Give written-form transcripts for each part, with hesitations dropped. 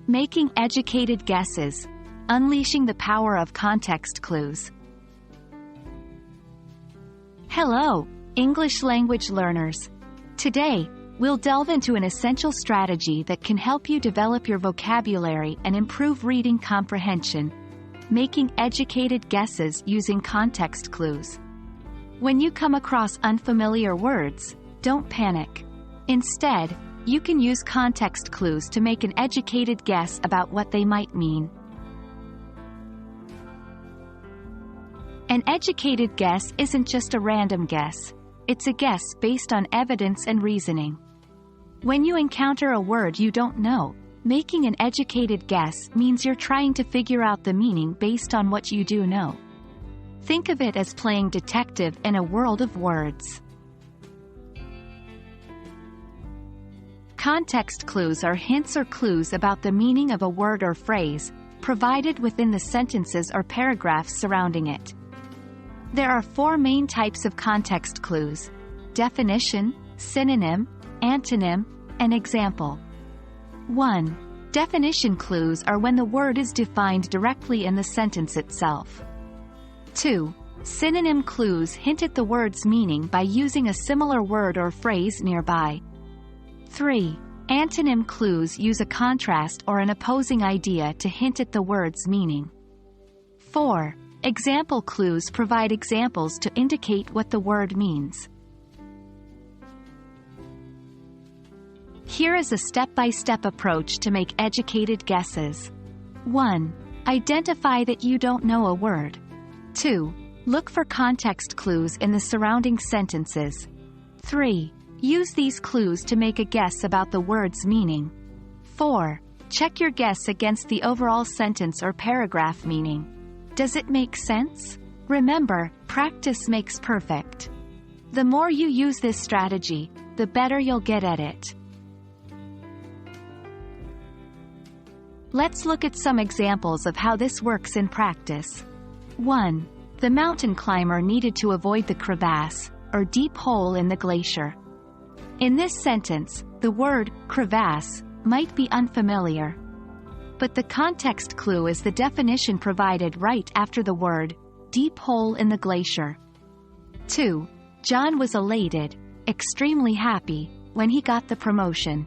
Making educated guesses. Unleashing the power of context clues. Hello, English language learners. Today, we'll delve into an essential strategy that can help you develop your vocabulary and improve reading comprehension. Making educated guesses using context clues. When you come across unfamiliar words, don't panic. Instead, you can use context clues to make an educated guess about what they might mean. An educated guess isn't just a random guess. It's a guess based on evidence and reasoning. When you encounter a word you don't know, making an educated guess means you're trying to figure out the meaning based on what you do know. Think of it as playing detective in a world of words. Context clues are hints or clues about the meaning of a word or phrase, provided within the sentences or paragraphs surrounding it. There are four main types of context clues: definition, synonym, antonym, and example. 1. Definition clues are when the word is defined directly in the sentence itself. 2. Synonym clues hint at the word's meaning by using a similar word or phrase nearby. 3. Antonym clues use a contrast or an opposing idea to hint at the word's meaning. 4. Example clues provide examples to indicate what the word means. Here is a step-by-step approach to make educated guesses. 1. Identify that you don't know a word. 2. Look for context clues in the surrounding sentences. 3. Use these clues to make a guess about the word's meaning. 4. Check your guess against the overall sentence or paragraph meaning. Does it make sense? Remember, practice makes perfect. The more you use this strategy, the better you'll get at it. Let's look at some examples of how this works in practice. 1. The mountain climber needed to avoid the crevasse, or deep hole in the glacier. In this sentence, the word crevasse might be unfamiliar. But the context clue is the definition provided right after the word deep hole in the glacier. 2. John was elated, extremely happy, when he got the promotion.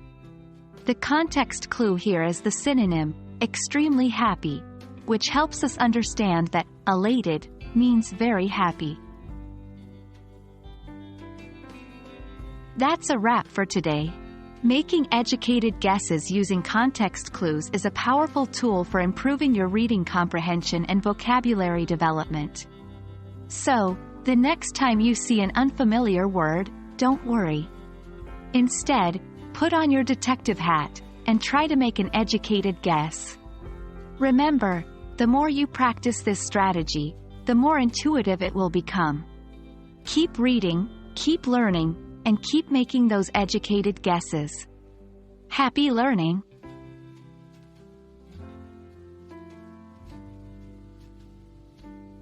The context clue here is the synonym, extremely happy, which helps us understand that elated means very happy. That's a wrap for today. Making educated guesses using context clues is a powerful tool for improving your reading comprehension and vocabulary development. So, the next time you see an unfamiliar word, don't worry. Instead, put on your detective hat and try to make an educated guess. Remember, the more you practice this strategy, the more intuitive it will become. Keep reading, keep learning, and keep making those educated guesses. Happy learning!